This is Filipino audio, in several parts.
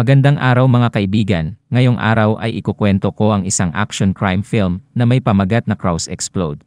Magandang araw mga kaibigan, ngayong araw ay ikukwento ko ang isang action crime film na may pamagat na Crows Explode.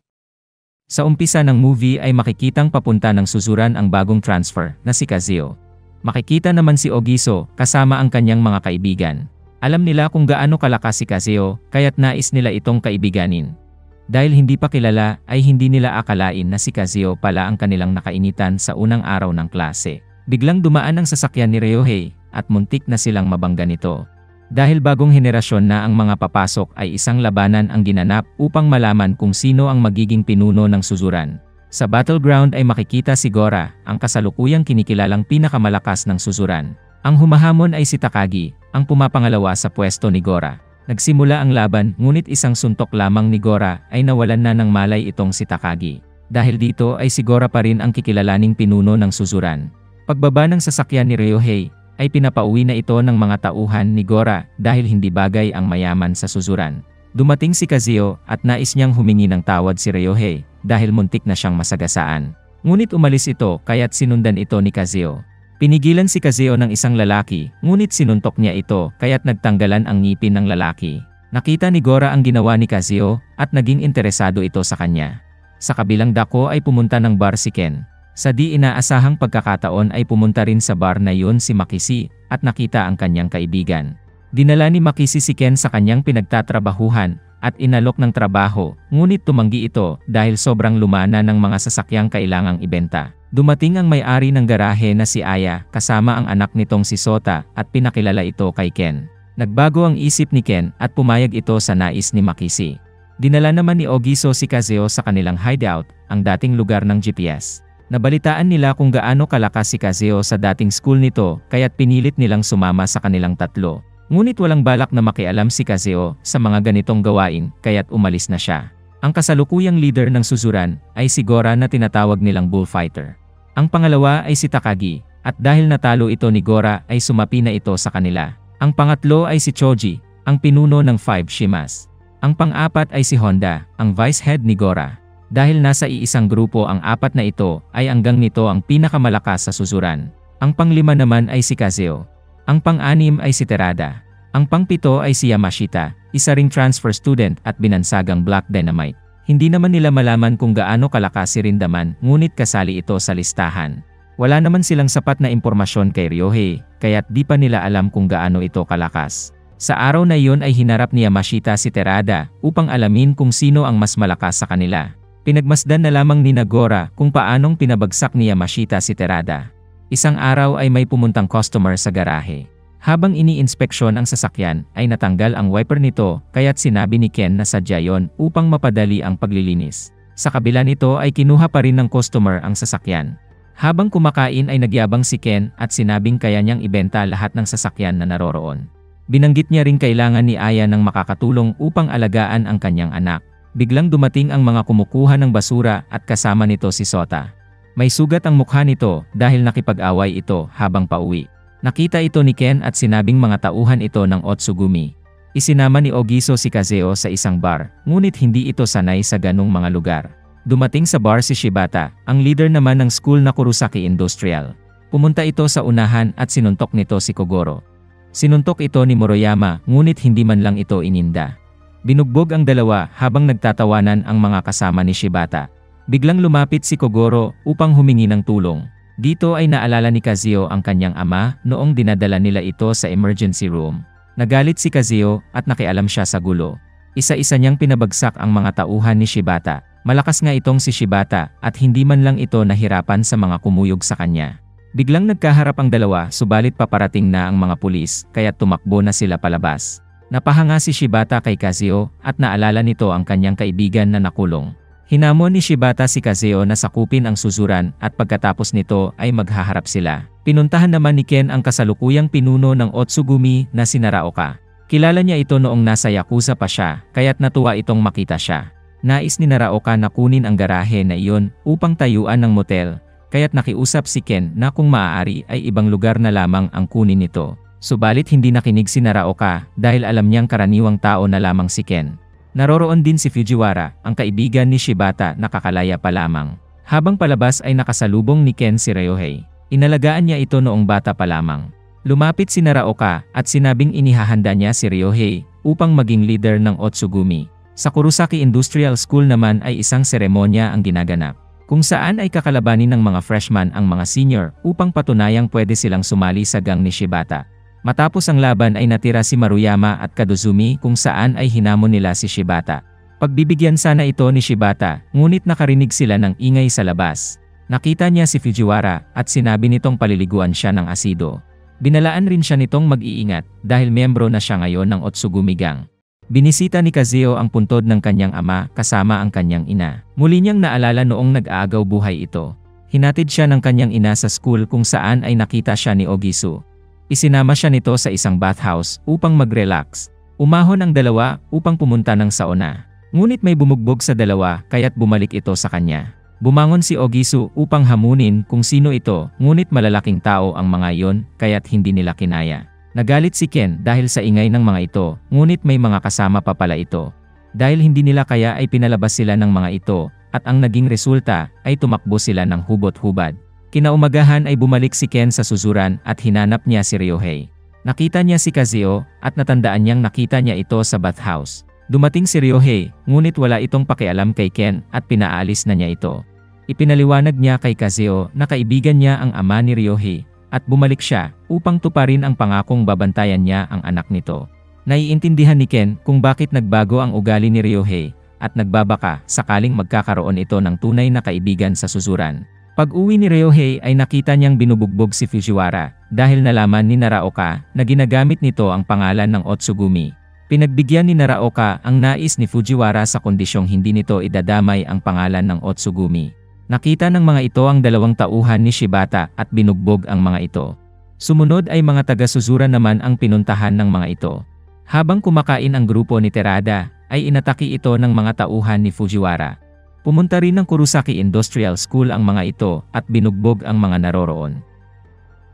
Sa umpisa ng movie ay makikitang papunta ng susuran ang bagong transfer na si Kazuo. Makikita naman si Ogiso kasama ang kanyang mga kaibigan. Alam nila kung gaano kalakas si Kazuo kaya't nais nila itong kaibiganin. Dahil hindi pa kilala ay hindi nila akalain na si Kazuo pala ang kanilang nakainitan sa unang araw ng klase. Biglang dumaan ang sasakyan ni Ryohei at muntik na silang mabangga nito. Dahil bagong henerasyon na ang mga papasok ay isang labanan ang ginanap upang malaman kung sino ang magiging pinuno ng susuran. Sa battleground ay makikita si Gora, ang kasalukuyang kinikilalang pinakamalakas ng susuran. Ang humahamon ay si Takagi, ang pumapangalawa sa pwesto ni Gora. Nagsimula ang laban ngunit isang suntok lamang ni Gora ay nawalan na ng malay itong si Takagi. Dahil dito ay si Gora pa rin ang kikilalaning pinuno ng susuran. Pagbaba ng sasakyan ni Ryohei, ay pinapauwi na ito ng mga tauhan ni Gora dahil hindi bagay ang mayaman sa susuran. Dumating si Kazuo at nais niyang humingi ng tawad si Ryohei dahil muntik na siyang masagasaan. Ngunit umalis ito kaya't sinundan ito ni Kazuo. Pinigilan si Kazuo ng isang lalaki, ngunit sinuntok niya ito kaya't nagtanggalan ang ngipin ng lalaki. Nakita ni Gora ang ginawa ni Kazuo at naging interesado ito sa kanya. Sa kabilang dako ay pumunta ng bar si Ken. Sa di inaasahang pagkakataon ay pumunta rin sa bar na yun si Makisi at nakita ang kanyang kaibigan. Dinala ni Makisi si Ken sa kanyang pinagtatrabahuhan at inalok ng trabaho, ngunit tumanggi ito dahil sobrang lumana ng mga sasakyang kailangang ibenta. Dumating ang may-ari ng garahe na si Aya kasama ang anak nitong si Sota at pinakilala ito kay Ken. Nagbago ang isip ni Ken at pumayag ito sa nais ni Makisi. Dinala naman ni Ogiso si Kazuo sa kanilang hideout, ang dating lugar ng GPS. Nabalitaan nila kung gaano kalakas si Kazuo sa dating school nito kaya't pinilit nilang sumama sa kanilang tatlo. Ngunit walang balak na makialam si Kazuo sa mga ganitong gawain kaya't umalis na siya. Ang kasalukuyang leader ng susuran ay si Gora na tinatawag nilang bullfighter. Ang pangalawa ay si Takagi at dahil natalo ito ni Gora ay sumapi na ito sa kanila. Ang pangatlo ay si Choji, ang pinuno ng 5 Shimas. Ang pang-apat ay si Honda, ang vice head ni Gora. Dahil nasa iisang grupo ang apat na ito, ay hanggang nito ang pinakamalakas sa susuran. Ang panglima naman ay si Kazuo. Ang pang-anim ay si Terada. Ang pang-pito ay si Yamashita, isa ring transfer student at binansagang Black Dynamite. Hindi naman nila malaman kung gaano kalakas si Rindaman, ngunit kasali ito sa listahan. Wala naman silang sapat na impormasyon kay Ryohei, kaya't di pa nila alam kung gaano ito kalakas. Sa araw na iyon ay hinarap ni Yamashita si Terada upang alamin kung sino ang mas malakas sa kanila. Pinagmasdan na lamang ni Gora kung paanong pinabagsak ni Yamashita si Terada. Isang araw ay may pumuntang customer sa garahe. Habang ini-inspeksyon ang sasakyan ay natanggal ang wiper nito kaya't sinabi ni Ken na sadya yon upang mapadali ang paglilinis. Sa kabila nito ay kinuha pa rin ng customer ang sasakyan. Habang kumakain ay nagyabang si Ken at sinabing kaya niyang ibenta lahat ng sasakyan na naroroon. Binanggit niya rin kailangan ni Aya ng makakatulong upang alagaan ang kanyang anak. Biglang dumating ang mga kumukuha ng basura at kasama nito si Sota. May sugat ang mukha nito dahil nakipag-away ito habang pauwi. Nakita ito ni Ken at sinabing mga tauhan ito ng Otsugumi. Isinama ni Ogiso si Kazuo sa isang bar, ngunit hindi ito sanay sa ganong mga lugar. Dumating sa bar si Shibata, ang leader naman ng school na Kurosaki Industrial. Pumunta ito sa unahan at sinuntok nito si Kogoro. Sinuntok ito ni Moroyama, ngunit hindi man lang ito ininda. Binugbog ang dalawa habang nagtatawanan ang mga kasama ni Shibata. Biglang lumapit si Kogoro upang humingi ng tulong. Dito ay naalala ni Kazuo ang kanyang ama noong dinadala nila ito sa emergency room. Nagalit si Kazuo at nakialam siya sa gulo. Isa-isa niyang pinabagsak ang mga tauhan ni Shibata. Malakas nga itong si Shibata at hindi man lang ito nahirapan sa mga kumuyog sa kanya. Biglang nagkaharap ang dalawa subalit paparating na ang mga pulis kaya't tumakbo na sila palabas. Napahanga si Shibata kay Kazuo at naalala nito ang kanyang kaibigan na nakulong. Hinamon ni Shibata si Kazuo na sakupin ang susuran at pagkatapos nito ay maghaharap sila. Pinuntahan naman ni Ken ang kasalukuyang pinuno ng Otsugumi na si Naraoka. Kilala niya ito noong nasa Yakuza pa siya kaya't natuwa itong makita siya. Nais ni Naraoka na kunin ang garahe na iyon upang tayuan ng motel kaya't nakiusap si Ken na kung maaari ay ibang lugar na lamang ang kunin nito. Subalit hindi nakinig si Naraoka dahil alam niyang karaniwang tao na lamang si Ken. Naroroon din si Fujiwara, ang kaibigan ni Shibata na kakalaya pa lamang. Habang palabas ay nakasalubong ni Ken si Ryohei. Inalagaan niya ito noong bata pa lamang. Lumapit si Naraoka at sinabing inihahanda niya si Ryohei upang maging leader ng Otsugumi. Sa Kurosaki Industrial School naman ay isang seremonya ang ginaganap, kung saan ay kakalabanin ng mga freshman ang mga senior upang patunayang pwede silang sumali sa gang ni Shibata. Matapos ang laban ay natira si Maruyama at Kadozumi kung saan ay hinamon nila si Shibata. Pagbibigyan sana ito ni Shibata, ngunit nakarinig sila ng ingay sa labas. Nakita niya si Fujiwara at sinabi nitong paliliguan siya ng asido. Binalaan rin siya nitong mag-iingat dahil miyembro na siya ngayon ng Otsugumi Gang. Binisita ni Kazuo ang puntod ng kanyang ama kasama ang kanyang ina. Muli niyang naalala noong nag-aagaw buhay ito. Hinatid siya ng kanyang ina sa school kung saan ay nakita siya ni Ogisu. Isinama siya nito sa isang bathhouse upang mag-relax. Umahon ang dalawa upang pumunta ng sauna. Ngunit may bumugbog sa dalawa kaya't bumalik ito sa kanya. Bumangon si Ogisu upang hamunin kung sino ito, ngunit malalaking tao ang mga iyon kaya't hindi nila kinaya. Nagalit si Ken dahil sa ingay ng mga ito, ngunit may mga kasama pa pala ito. Dahil hindi nila kaya ay pinalabas sila ng mga ito, at ang naging resulta ay tumakbo sila ng hubot-hubad. Kinaumagahan ay bumalik si Ken sa suzuran at hinanap niya si Ryohei. Nakita niya si Kazuo at natandaan niyang nakita niya ito sa bathhouse. Dumating si Ryohei, ngunit wala itong pakialam kay Ken at pinaalis na niya ito. Ipinaliwanag niya kay Kazuo na kaibigan niya ang ama ni Ryohei at bumalik siya upang tuparin ang pangakong babantayan niya ang anak nito. Naiintindihan ni Ken kung bakit nagbago ang ugali ni Ryohei at nagbabaka sakaling magkakaroon ito ng tunay na kaibigan sa suzuran. Pag-uwi ni Ryohei ay nakita niyang binubugbog si Fujiwara dahil nalaman ni Naraoka na ginagamit nito ang pangalan ng Otsugumi. Pinagbigyan ni Naraoka ang nais ni Fujiwara sa kondisyong hindi nito idadamay ang pangalan ng Otsugumi. Nakita ng mga ito ang dalawang tauhan ni Shibata at binugbog ang mga ito. Sumunod ay mga taga-Suzura naman ang pinuntahan ng mga ito. Habang kumakain ang grupo ni Terada, ay inatake ito ng mga tauhan ni Fujiwara. Pumunta rin ng Kurosaki Industrial School ang mga ito at binugbog ang mga naroroon.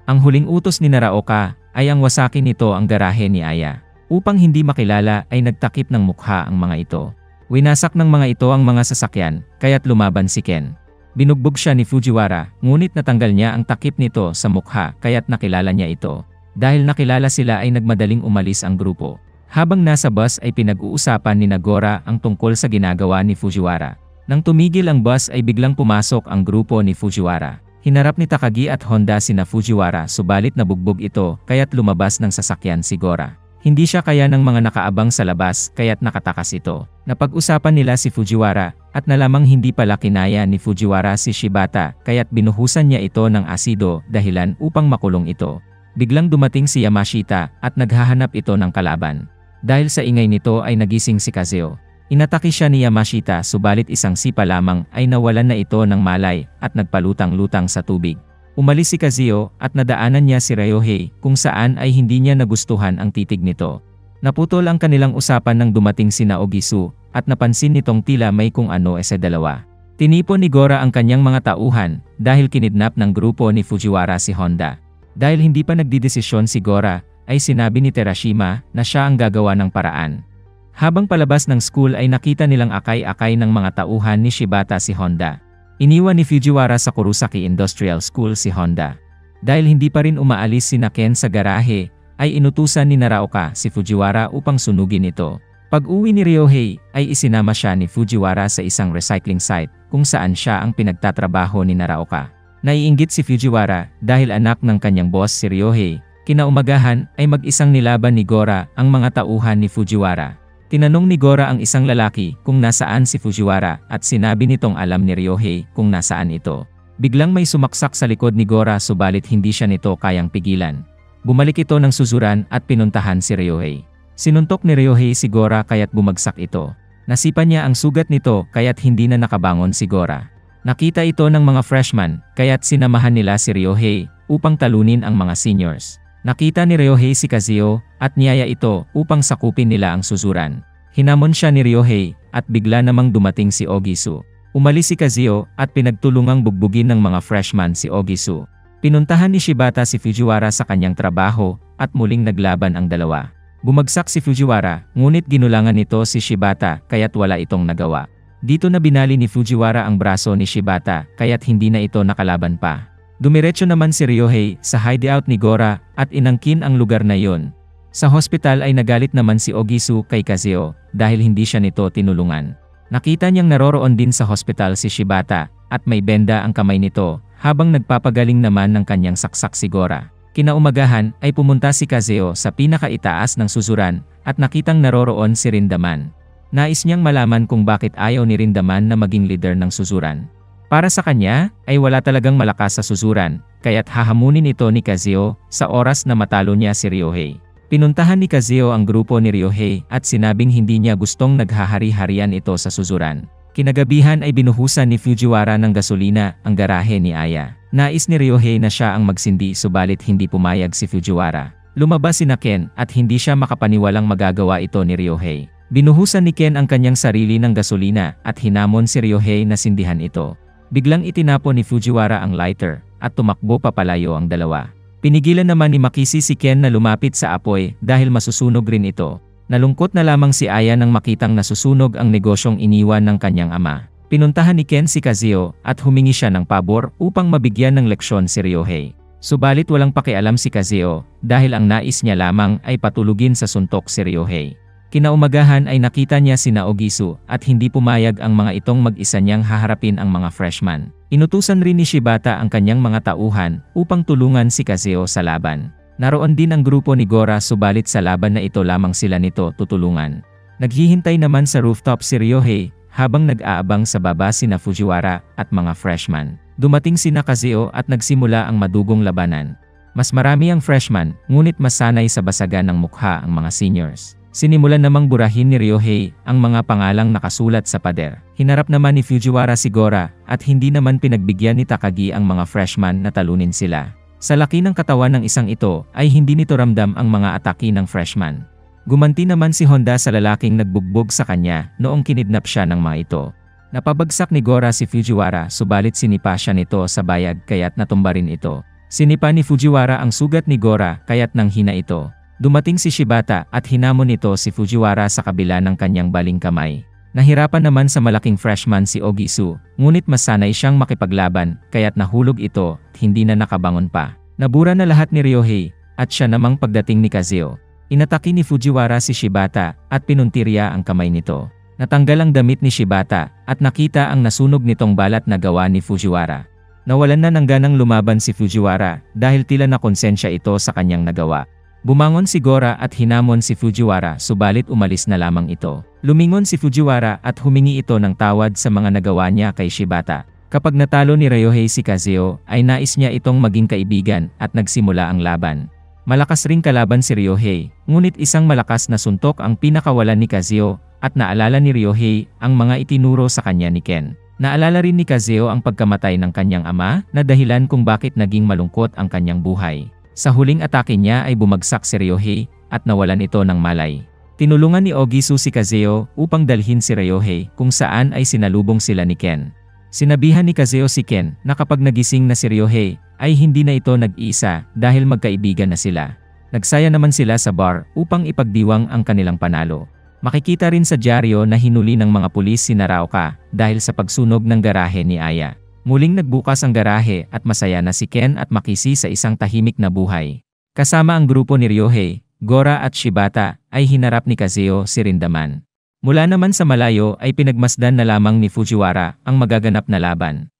Ang huling utos ni Naraoka ay ang wasakin nito ang garahe ni Aya. Upang hindi makilala ay nagtakip ng mukha ang mga ito. Winasak ng mga ito ang mga sasakyan, kaya't lumaban si Ken. Binugbog siya ni Fujiwara, ngunit natanggal niya ang takip nito sa mukha kaya't nakilala niya ito. Dahil nakilala sila ay nagmadaling umalis ang grupo. Habang nasa bus ay pinag-uusapan ni Nagora ang tungkol sa ginagawa ni Fujiwara. Nang tumigil ang bus ay biglang pumasok ang grupo ni Fujiwara. Hinarap ni Takagi at Honda sina Fujiwara subalit nabugbog ito kaya't lumabas ng sasakyan si Gora. Hindi siya kaya ng mga nakaabang sa labas kaya't nakatakas ito. Napag-usapan nila si Fujiwara at nalamang hindi pala kinaya ni Fujiwara si Shibata kaya't binuhusan niya ito ng asido dahilan upang makulong ito. Biglang dumating si Yamashita at naghahanap ito ng kalaban. Dahil sa ingay nito ay nagising si Kazuo. Inatake siya ni Yamashita subalit isang sipa lamang ay nawalan na ito ng malay at nagpalutang-lutang sa tubig. Umalis si Kazuo at nadaanan niya si Ryohei kung saan ay hindi niya nagustuhan ang titig nito. Naputol ang kanilang usapan nang dumating sina Ogisu at napansin nitong tila may kung ano sa dalawa. Tinipon ni Gora ang kanyang mga tauhan dahil kinidnap ng grupo ni Fujiwara si Honda. Dahil hindi pa nagdidesisyon si Gora ay sinabi ni Terashima na siya ang gagawa ng paraan. Habang palabas ng school ay nakita nilang akay-akay ng mga tauhan ni Shibata si Honda. Iniwan ni Fujiwara sa Kurosaki Industrial School si Honda. Dahil hindi pa rin umaalis si Ken sa garahe, ay inutusan ni Naraoka si Fujiwara upang sunugin ito. Pag-uwi ni Ryohei, ay isinama siya ni Fujiwara sa isang recycling site kung saan siya ang pinagtatrabaho ni Naraoka. Naiinggit si Fujiwara dahil anak ng kanyang boss si Ryohei. Kinaumagahan ay mag-isang nilaban ni Gora ang mga tauhan ni Fujiwara. Tinanong ni Gora ang isang lalaki kung nasaan si Fujiwara at sinabi nitong alam ni Ryohei kung nasaan ito. Biglang may sumaksak sa likod ni Gora subalit hindi siya nito kayang pigilan. Bumalik ito ng suzuran at pinuntahan si Ryohei. Sinuntok ni Ryohei si Gora kaya't bumagsak ito. Nasipan niya ang sugat nito kaya't hindi na nakabangon si Gora. Nakita ito ng mga freshman kaya't sinamahan nila si Ryohei upang talunin ang mga seniors. Nakita ni Ryohei si Kazuo at niyaya ito upang sakupin nila ang suzuran. Hinamon siya ni Ryohei at bigla namang dumating si Ogisu. Umalis si Kazuo at pinagtulungang bugbugin ng mga freshman si Ogisu. Pinuntahan ni Shibata si Fujiwara sa kanyang trabaho at muling naglaban ang dalawa. Bumagsak si Fujiwara ngunit ginulangan nito si Shibata kaya't wala itong nagawa. Dito na binali ni Fujiwara ang braso ni Shibata kaya't hindi na ito nakalaban pa. Dumiretso naman si Ryohei sa hideout ni Gora at inangkin ang lugar na yon. Sa hospital ay nagalit naman si Ogisu kay Kazeo dahil hindi siya nito tinulungan. Nakita niyang naroroon din sa hospital si Shibata at may benda ang kamay nito habang nagpapagaling naman ng kanyang saksak si Gora. Kinaumagahan ay pumunta si Kazeo sa pinakaitaas ng susuran at nakitang naroroon si Rindaman. Nais niyang malaman kung bakit ayaw ni Rindaman na maging leader ng susuran. Para sa kanya, ay wala talagang malakas sa susuran, kaya't hahamunin ito ni Kazeo sa oras na matalo niya si Ryohei. Pinuntahan ni Kazeo ang grupo ni Ryohei at sinabing hindi niya gustong naghahari-harian ito sa susuran. Kinagabihan ay binuhusan ni Fujiwara ng gasolina ang garahe ni Aya. Nais ni Ryohei na siya ang magsindi subalit hindi pumayag si Fujiwara. Lumabas si Ken at hindi siya makapaniwalang magagawa ito ni Ryohei. Binuhusan ni Ken ang kanyang sarili ng gasolina at hinamon si Ryohei na sindihan ito. Biglang itinapon ni Fujiwara ang lighter at tumakbo papalayo ang dalawa. Pinigilan naman ni Makisi si Ken na lumapit sa apoy dahil masusunog rin ito. Nalungkot na lamang si Aya nang makitang nasusunog ang negosyong iniwan ng kanyang ama. Pinuntahan ni Ken si Kazeo at humingi siya ng pabor upang mabigyan ng leksyon si Ryohei. Subalit walang pakialam si Kazeo dahil ang nais niya lamang ay patulugin sa suntok si Ryohei. Kinaumagahan ay nakita niya sina Ogisu at hindi pumayag ang mga itong mag-isa niyang haharapin ang mga freshman. Inutusan rin ni Shibata ang kanyang mga tauhan upang tulungan si Kazeo sa laban. Naroon din ang grupo ni Gora subalit sa laban na ito lamang sila nito tutulungan. Naghihintay naman sa rooftop si Ryohei habang nag-aabang sa baba sina Fujiwara at mga freshman. Dumating sina Kazeo at nagsimula ang madugong labanan. Mas marami ang freshman ngunit mas sanay sa basagan ng mukha ang mga seniors. Sinimulan namang burahin ni Ryohei ang mga pangalang nakasulat sa pader. Hinarap naman ni Fujiwara si Gora at hindi naman pinagbigyan ni Takagi ang mga freshman na talunin sila. Sa laki ng katawan ng isang ito ay hindi nito ramdam ang mga atake ng freshman. Gumanti naman si Honda sa lalaking nagbugbog sa kanya noong kinidnap siya ng mga ito. Napabagsak ni Gora si Fujiwara subalit sinipa siya nito sa bayag kaya't natumba rin ito. Sinipa ni Fujiwara ang sugat ni Gora kaya't nanghina ito. Dumating si Shibata at hinamon nito si Fujiwara sa kabila ng kanyang baling kamay. Nahirapan naman sa malaking freshman si Ogisu, ngunit mas sanay siyang makipaglaban kaya't nahulog ito at hindi na nakabangon pa. Nabura na lahat ni Ryohei at siya namang pagdating ni Kazeo. Inatake ni Fujiwara si Shibata at pinuntirya ang kamay nito. Natanggal ang damit ni Shibata at nakita ang nasunog nitong balat na gawa ni Fujiwara. Nawalan na ng ganang lumaban si Fujiwara dahil tila nakonsensya ito sa kanyang nagawa. Bumangon si Gora at hinamon si Fujiwara subalit umalis na lamang ito. Lumingon si Fujiwara at humingi ito ng tawad sa mga nagawa niya kay Shibata. Kapag natalo ni Ryohei si Kazeo ay nais niya itong maging kaibigan at nagsimula ang laban. Malakas ring kalaban si Ryohei, ngunit isang malakas na suntok ang pinakawalan ni Kazeo at naalala ni Ryohei ang mga itinuro sa kanya ni Ken. Naalala rin ni Kazeo ang pagkamatay ng kanyang ama na dahilan kung bakit naging malungkot ang kanyang buhay. Sa huling atake niya ay bumagsak si Ryohei at nawalan ito ng malay. Tinulungan ni Ogisu si Kazeo upang dalhin si Ryohei kung saan ay sinalubong sila ni Ken. Sinabihan ni Kazeo si Ken na kapag nagising na si Ryohei ay hindi na ito nag-iisa dahil magkaibigan na sila. Nagsaya naman sila sa bar upang ipagdiwang ang kanilang panalo. Makikita rin sa dyaryo na hinuli ng mga pulis si Naraoka dahil sa pagsunog ng garahe ni Aya. Muling nagbukas ang garahe at masaya na si Ken at Makisi sa isang tahimik na buhay. Kasama ang grupo ni Ryohei, Gora at Shibata ay hinarap ni Kazeo si Rindaman. Mula naman sa malayo ay pinagmasdan na lamang ni Fujiwara ang magaganap na laban.